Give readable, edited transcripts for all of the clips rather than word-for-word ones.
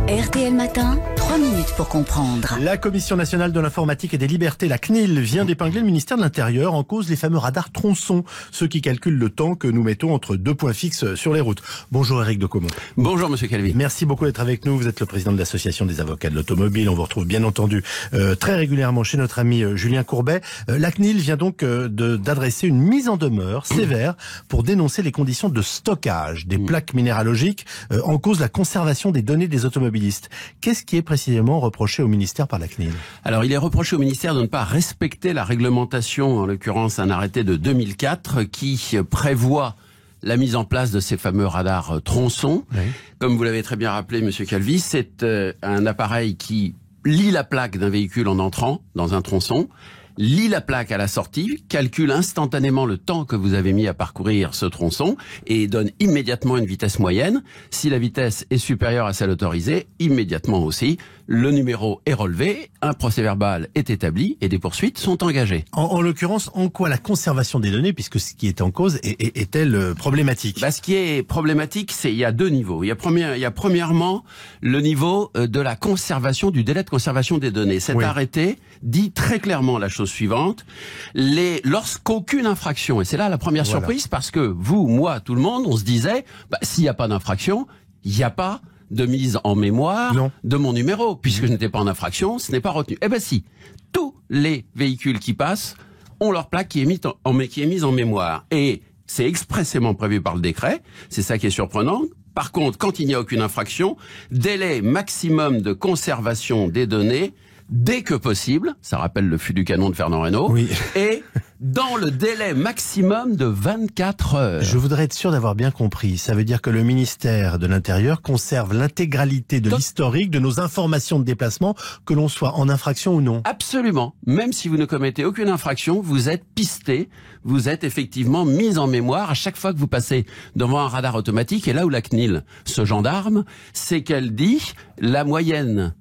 RTL Matin, 3 minutes pour comprendre. La Commission nationale de l'informatique et des libertés, la CNIL, vient d'épingler le ministère de l'Intérieur en cause les fameux radars tronçons, ceux qui calculent le temps que nous mettons entre deux points fixes sur les routes. Bonjour Éric de Caumont. Bonjour Monsieur Calvi. Merci beaucoup d'être avec nous. Vous êtes le président de l'association des avocats de l'automobile. On vous retrouve bien entendu très régulièrement chez notre ami Julien Courbet. La CNIL vient donc d'adresser une mise en demeure sévère pour dénoncer les conditions de stockage des plaques minéralogiques en cause la conservation des données des automobilistes. Qu'est-ce qui est précisément reproché au ministère par la CNIL? Alors, il est reproché au ministère de ne pas respecter la réglementation, en l'occurrence un arrêté de 2004 qui prévoit la mise en place de ces fameux radars tronçons. Oui. Comme vous l'avez très bien rappelé, Monsieur Calvi, c'est un appareil qui lit la plaque d'un véhicule en entrant dans un tronçon, lit la plaque à la sortie, calcule instantanément le temps que vous avez mis à parcourir ce tronçon et donne immédiatement une vitesse moyenne. Si la vitesse est supérieure à celle autorisée, immédiatement aussi, le numéro est relevé, un procès-verbal est établi et des poursuites sont engagées. En l'occurrence, en quoi la conservation des données, puisque ce qui est en cause, est-elle problématique? Ce qui est problématique, il y a deux niveaux. Il y a premièrement le niveau de la conservation, du délai de conservation des données. Cet arrêté dit très clairement la chose suivante, lorsqu'aucune infraction, et c'est là la première surprise, parce que vous, moi, tout le monde, on se disait, s'il n'y a pas d'infraction, il n'y a pas de mise en mémoire de mon numéro, puisque je n'étais pas en infraction, ce n'est pas retenu. Eh ben si, tous les véhicules qui passent ont leur plaque qui est mise en mémoire, et c'est expressément prévu par le décret, c'est ça qui est surprenant. Par contre, quand il n'y a aucune infraction, délai maximum de conservation des données, dès que possible, ça rappelle le fût du canon de Fernand Reynaud, et dans le délai maximum de 24 heures. Je voudrais être sûr d'avoir bien compris. Ça veut dire que le ministère de l'Intérieur conserve l'intégralité de l'historique de nos informations de déplacement, que l'on soit en infraction ou non. Absolument. Même si vous ne commettez aucune infraction, vous êtes pisté, vous êtes effectivement mis en mémoire à chaque fois que vous passez devant un radar automatique. Et là où la CNIL se gendarme, c'est qu'elle dit la moyenne,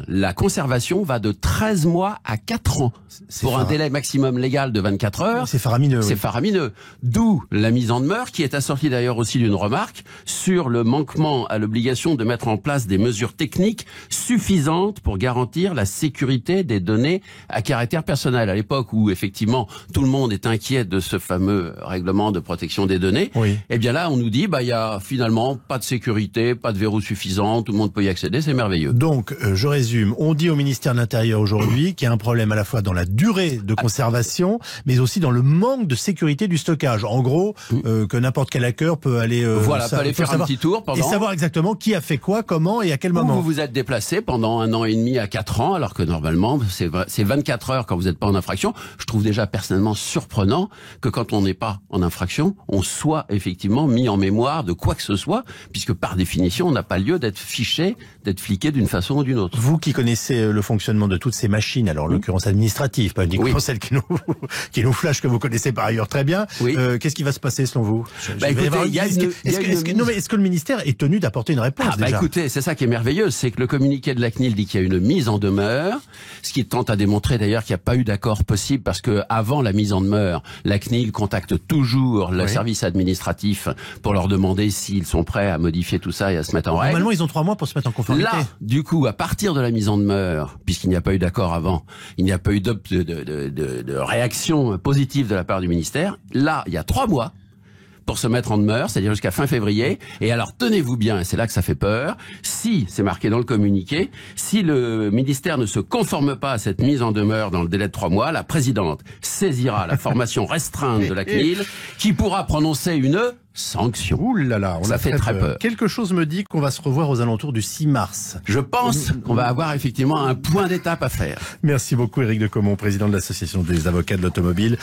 la conservation va de 13 mois à 4 ans pour un délai maximum légal de 24 heures. C'est faramineux. C'est faramineux. D'où la mise en demeure qui est assortie d'ailleurs aussi d'une remarque sur le manquement à l'obligation de mettre en place des mesures techniques suffisantes pour garantir la sécurité des données à caractère personnel. À l'époque où effectivement tout le monde est inquiet de ce fameux règlement de protection des données, eh bien là on nous dit il y a finalement pas de sécurité, pas de verrou suffisant, tout le monde peut y accéder, c'est merveilleux. Donc je résume, on dit au ministère de l'Intérieur aujourd'hui qu'il y a un problème à la fois dans la durée de conservation, mais aussi dans le manque de sécurité du stockage. En gros, que n'importe quel hacker peut aller, peut aller faire un petit tour et savoir exactement qui a fait quoi, comment et à quel moment. Vous vous êtes déplacé pendant 1 an et demi à 4 ans, alors que normalement c'est 24 heures quand vous n'êtes pas en infraction. Je trouve déjà personnellement surprenant que quand on n'est pas en infraction, on soit effectivement mis en mémoire de quoi que ce soit, puisque par définition on n'a pas lieu d'être fiché, d'être fliqué d'une façon ou d'une autre. Vous qui connaissez le fonctionnement de toutes ces machines, alors en l'occurrence administrative, pas uniquement celle qui nous flash, que vous connaissez par ailleurs très bien, qu'est-ce qui va se passer selon vous? Est-ce que le ministère est tenu d'apporter une réponse déjà? Écoutez, c'est ça qui est merveilleux, c'est que le communiqué de la CNIL dit qu'il y a une mise en demeure, ce qui tente à démontrer d'ailleurs qu'il n'y a pas eu d'accord possible, parce que avant la mise en demeure, la CNIL contacte toujours le service administratif pour leur demander s'ils sont prêts à modifier tout ça et à se mettre en règle. Normalement, ils ont 3 mois pour se mettre en conformité. Là, du coup, à partir de la mise en demeure, puisqu'il n'y a pas eu d'accord avant, il n'y a pas eu de réaction positive de la part du ministère, là, il y a 3 mois pour se mettre en demeure, c'est-à-dire jusqu'à fin février. Et alors, tenez-vous bien, et c'est là que ça fait peur, si, c'est marqué dans le communiqué, si le ministère ne se conforme pas à cette mise en demeure dans le délai de 3 mois, la présidente saisira la formation restreinte de la CNIL, qui pourra prononcer une sanction. Ouh là là, ça fait très peur. Quelque chose me dit qu'on va se revoir aux alentours du 6 mars. Je pense qu'on va avoir effectivement un point d'étape à faire. Merci beaucoup Éric de Caumont, président de l'association des avocats de l'automobile.